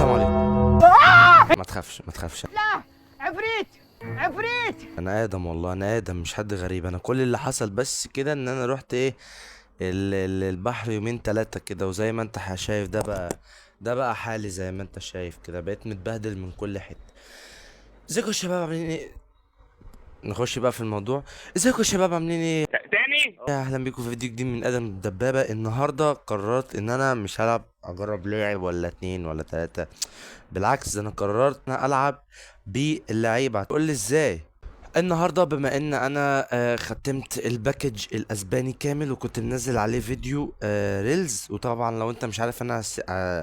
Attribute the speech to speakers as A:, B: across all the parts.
A: السلام عليكم. ما تخافش ما تخافش.
B: لا، عفريت عفريت.
A: انا ادم والله، انا ادم مش حد غريب. انا كل اللي حصل بس كده ان انا رحت البحر يومين تلاتة كده، وزي ما انت شايف ده بقى حالي زي ما انت شايف كده، بقيت متبهدل من كل حتة. ازيكم يا شباب عاملين ايه؟ نخش بقى في الموضوع. ازيكم يا شباب عاملين ايه؟
B: تاني.
A: اهلا بيكم في فيديو جديد من ادم الدبابة. النهاردة قررت ان انا مش هلعب اجرب لاعب ولا اتنين ولا تلاتة، بالعكس انا قررت ان أنا العب باللعيبة. هتقول لي ازاي؟ النهارده بما ان انا ختمت الباكج الاسباني كامل، وكنت منزل عليه فيديو ريلز. وطبعا لو انت مش عارف انا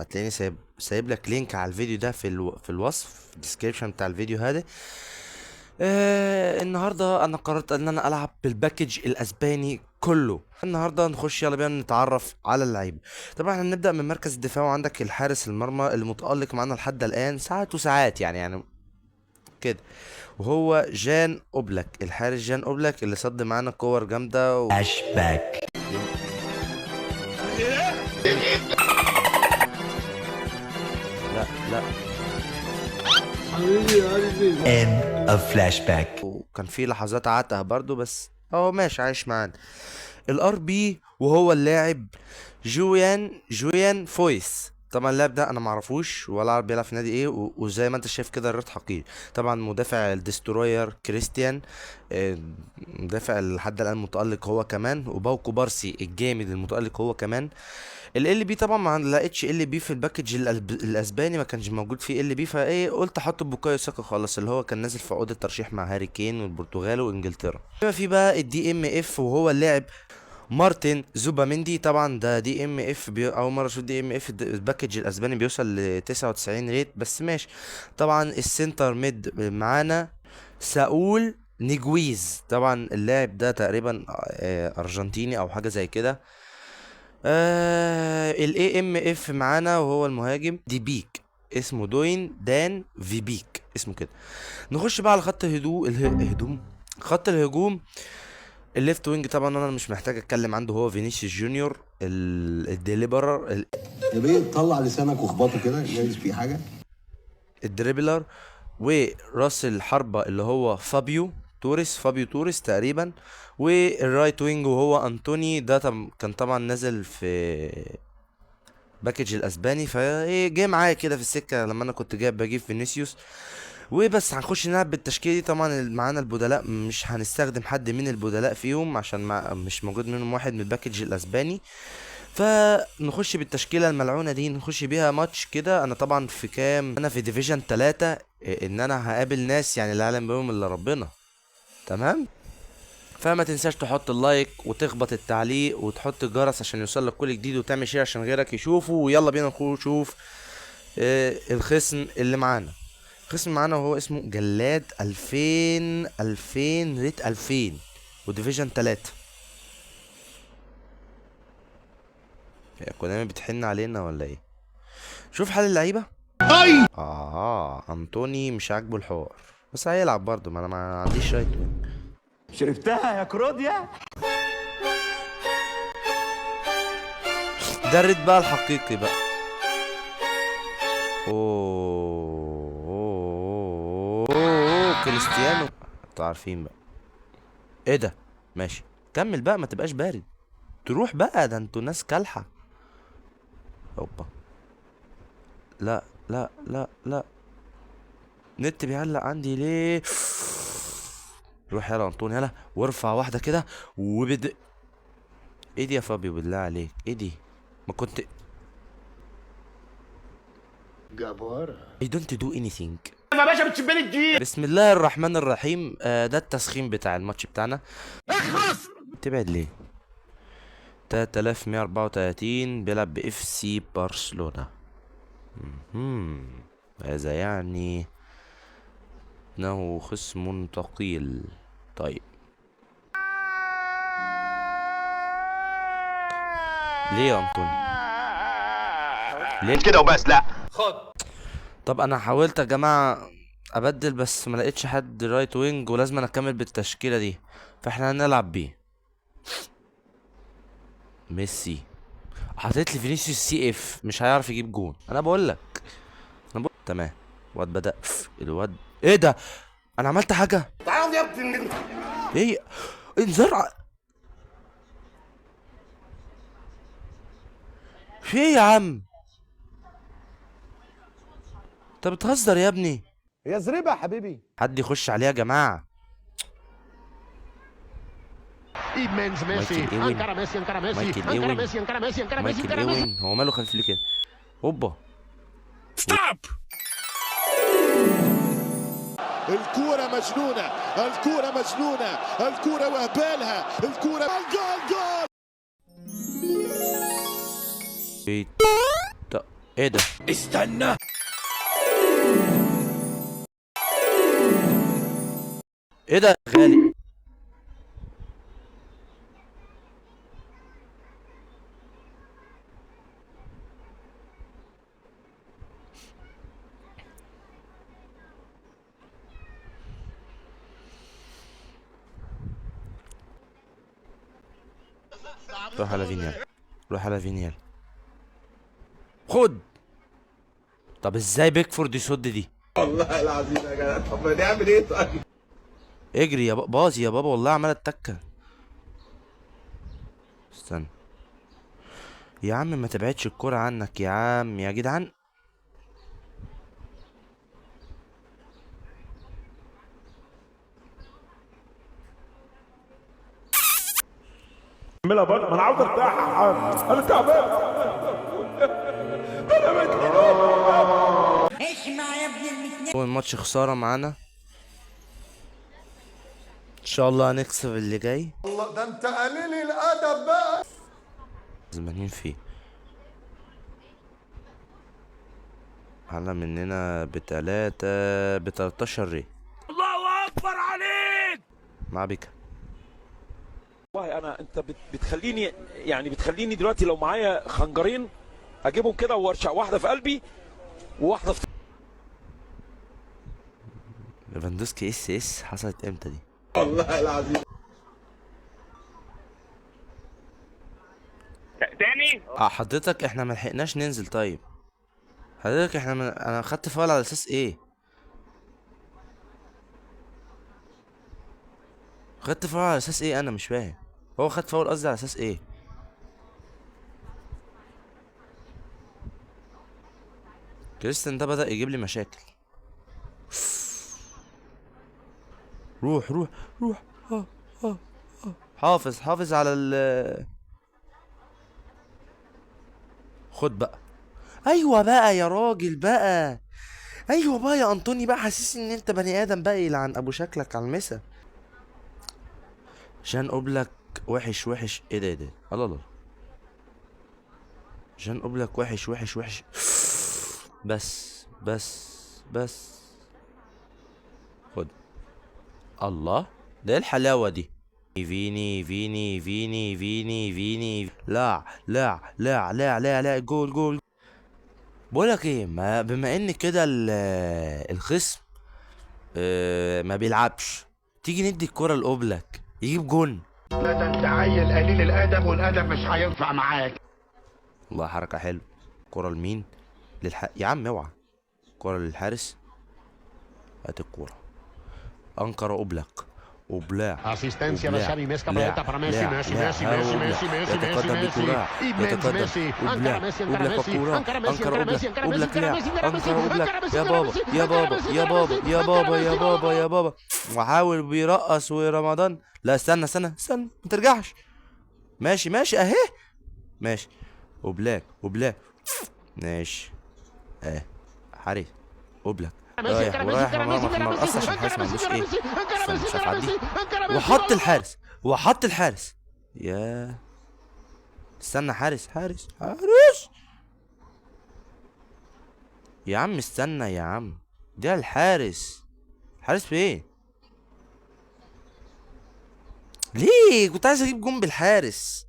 A: هتلاقيني سايب لك لينك على الفيديو ده في الوصف، في الديسكريبشن بتاع الفيديو هذا. النهارده انا قررت ان انا العب بالباكج الاسباني كله. النهارده نخش، يلا بينا نتعرف على اللعيبه. طبعا هنبدا من مركز الدفاع، وعندك الحارس المرمى اللي متالق معانا لحد الان ساعات وساعات يعني كده، وهو جان اوبلاك. الحارس جان اوبلاك اللي صد معانا كور جامده
C: فلاش باك.
A: لا لا.
C: end of flashback.
A: وكان في لحظات عتها برضو، بس هو ماشي عايش معانا. الار بي وهو اللاعب جويان فويس. طبعا اللاعب ده انا معرفوش ولا عارف بيلعب في نادي ايه، وزي ما انت شايف كده الريت حقير. طبعا مدافع الدستروير كريستيان، مدافع لحد الان متالق هو كمان. وباوكو بارسي الجامد المتالق هو كمان. ال بي طبعا ما لقيتش ال بي في الباكج الاسباني، ما كانش موجود فيه ال بي، فايه قلت احط بوكايو ساكا خالص، اللي هو كان نازل في عقود الترشيح مع هاري كين والبرتغال وانجلترا. بما في بقى الدي ام اف، وهو اللاعب مارتن زوباميندي. طبعا ده دي ام اف، اول مره اشوف دي ام اف الباكج الاسباني بيوصل ل 99 ريت، بس ماشي. طبعا السنتر ميد معانا ساول نيجويز. طبعا اللاعب ده تقريبا ارجنتيني او حاجه زي كده. الاي ام اف معانا، وهو المهاجم دي بيك، اسمه دوين دان في بيك، اسمه كده. نخش بقى على خط الهجوم. خط الهجوم الليفت وينج، طبعا انا مش محتاج اتكلم عنده، هو فينيسيوس جونيور الديليبرر
D: يا بيه طلع لسانك واخبطه كده جايز في حاجه.
A: الدريبلر. وراس الحربة اللي هو فابيو توريس تقريبا. والرايت وينج وهو انتوني، ده كان طبعا نازل في باكج الاسباني، فايه جه معايا كده في السكه لما انا كنت بجيب فينيسيوس. وبس هنخش نلعب بالتشكيله دي. طبعا معانا البدلاء مش هنستخدم حد من البدلاء فيهم، عشان مش موجود منهم واحد من الباكج الاسباني. فنخش بالتشكيله الملعونه دي، نخش بيها ماتش كده. انا طبعا في كام، انا في ديفيجن 3، ان انا هقابل ناس يعني لا يعلم بهم الا ربنا. تمام. فما تنساش تحط اللايك وتخبط التعليق وتحط الجرس عشان يوصلك كل جديد، وتعمل شير عشان غيرك يشوفه. ويلا بينا نشوف الخصم اللي معانا. الخصم معانا وهو اسمه جلاد 2000 ريت 2000 وديفيجن 3. كنا بتحن علينا ولا ايه؟ شوف حال اللعيبه. انطوني مش عاجبه الحوار، بس هيلعب برضه، ما انا ما عنديش رايت وينج.
B: شربتها يا كروديا.
A: ده الريت بقى الحقيقي بقى. اوه كريستيانو، انتوا عارفين بقى ايه ده. ماشي كمل بقى، ما تبقاش بارد، تروح بقى، ده انتوا ناس كالحة. اوبا، لا لا لا لا، نت بيعلق عندي ليه؟ روح يلا انطوني يلا، وارفع واحدة كده ايه دي يا فابيو بالله عليك؟ ايه دي؟ ما كنت
D: جبارة.
A: I don't do anything.
B: يا باشا بتشبني الجيل.
A: بسم الله الرحمن الرحيم. ده التسخين بتاع الماتش بتاعنا. تبعد ليه؟ 3134 بيلعب باف سي برشلونة. هذا يعني انه خصم ثقيل. طيب ليه يا انطوني؟ ليه
B: كده وبس؟ لا
A: طب انا حاولت يا جماعه ابدل، بس ما لقيتش حد رايت وينج، ولازم أنا اكمل بالتشكيله دي، فاحنا هنلعب بيه. ميسي حطيت لي فينيسيوس سي اف، مش هيعرف يجيب جون، انا بقول لك تمام. الواد بدأ. الواد ايه ده؟ انا عملت حاجة؟ تعال يا ابني. ايه؟ انذار في ايه يا عم؟ انت بتهزر يا ابني؟
E: هي زريبة يا حبيبي.
A: حد يخش عليها يا جماعة.
F: Immens Messi,
A: مايكل إيوين.
F: encara Messi, encara Messi,
A: مايكل
F: encara
A: إيوين.
F: Messi, encara Messi, encara Messi,
A: مايكل
F: encara Messi.
A: ايوين. هو ماله خلف لي كده؟ هوبا.
G: الكورة مجنونة، الكورة مجنونة، الكورة وهبالها، الكورة جول جول.
A: ايه ده؟ ايه ده؟
G: استنى.
A: ايه ده غالي؟ روح على فينيال. روح على فينيال. خد. طب ازاي بيكفورد يصد دي؟
D: والله العظيم يا جدع، طب نعمل ايه طيب؟
A: اجري يا باظي يا بابا، والله عمالة تكة. استنى يا عم، ما تبعدش الكرة عنك يا عم يا جدعان.
H: اعملها بقى، ما انا عاوز ارتاح يا عم. انا تعبان.
A: اول ماتش خسارة معانا، ان شاء الله هنكسب اللي جاي.
E: الله ده انت قليل الادب بقى.
A: زمانين فيه اعلى مننا ب13 ري.
H: الله اكبر عليك.
A: مع بيكا.
H: والله انت بتخليني، يعني بتخليني دلوقتي لو معايا خنجرين اجيبهم كده وارشق واحده في قلبي وواحده في
A: ليفاندوسكي اس حصلت امتى دي؟
D: والله العظيم.
B: تاني
A: حضرتك احنا ملحقناش ننزل. طيب حضرتك احنا انا خدت فاول على اساس ايه؟ خدت فاول على اساس ايه؟ انا مش فاهم. هو خد فاول قصدي على اساس ايه؟ كريستيان ده بدأ يجيب لي مشاكل. روح روح روح. حافظ على خد بقى. ايوه بقى يا راجل بقى. ايوه بقى يا انطوني بقى، حاسس ان انت بني ادم بقى يلعن ابو شكلك على المسا. جان اوبلاك وحش. ايه ده الله الله. جان اوبلاك وحش. بس خد. الله، ده ايه الحلاوة دي؟ فيني. لا جول. بقولك ايه، ما بما ان كده الخصم ما بيلعبش، تيجي ندي الكرة لأوبلاك يجيب جون.
F: لا ده انت عيل قليل الادب والادب مش هينفع معاك.
A: والله حركة حلوة. كرة لمين؟ يا عم اوعى. كرة للحارس. هات الكرة. انكر اوبلاك.
F: Asistencia de Xavi, més cap a dreta per Messi, Messi.
A: يتقدم بكرة.
F: Immens Messi, encara Messi, encara Messi, encara Messi, encara Messi, encara Messi, encara Messi, encara Messi, encara Messi,
A: يا بابا. وحاول بيرقص ورمضان. لا استنى ما ترجعش. ماشي اهي. ماشي. اوبلاك. ماشي. حارس. اوبلاك رايح ما رقصش عشان الحارس ما عندوش ايه. مش هتعدي. وحط الحارس. يا استنى. حارس. يا عم استنى يا عم، ده الحارس فين؟ ليه كنت عايز اجيب جون بالحارس؟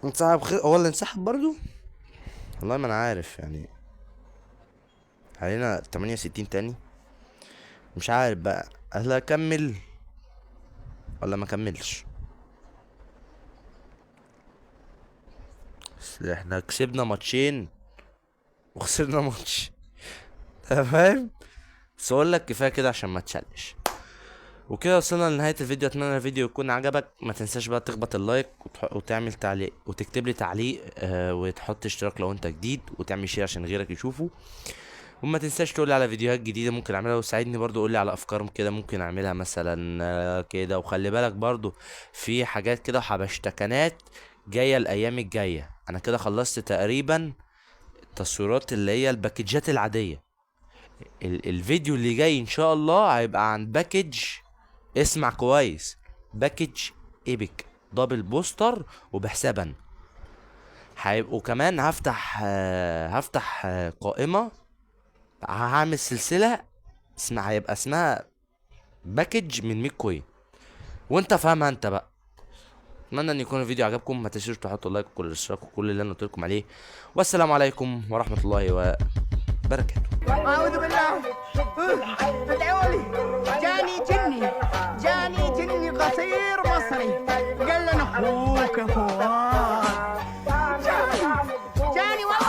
A: انسحب هو اللي انسحب برضو. والله ما انا عارف يعني. علينا 68 تاني. مش عارف بقى هل اكمل ولا ما اكملش. بس احنا كسبنا ماتشين وخسرنا ماتش. تمام. بس اقول لك كفايه كده عشان ما تشلش. وكده وصلنا لنهايه الفيديو. اتمنى الفيديو يكون عجبك. ما تنساش بقى تخبط اللايك وتعمل تعليق وتكتب لي تعليق، وتحط اشتراك لو انت جديد، وتعمل شير عشان غيرك يشوفه. وما تنساش تقولي على فيديوهات جديده ممكن اعملها، وساعدني برضو قولي على افكار كده ممكن اعملها مثلا كده. وخلي بالك برضو في حاجات كده وحبشتكنات جايه الايام الجايه. انا كده خلصت تقريبا التصويرات اللي هي الباكجات العاديه. الفيديو اللي جاي ان شاء الله هيبقى عن باكج، اسمع كويس، باكج ايبك دبل بوستر وبحسابا. هيبقوا كمان هفتح قائمة، هعمل سلسلة هيبقى اسمها باكج من 100 كوين، وانت فاهمها انت بقى. اتمنى ان يكون الفيديو عجبكم. ما تنسوش تحطوا لايك وكل الاشتراك وكل اللي انا قلت لكم عليه. والسلام عليكم ورحمة الله وبركاته.
I: أعوذ بالله. ادعوا لي. جاني جني قصير مصري قال لنا أخوك فؤاد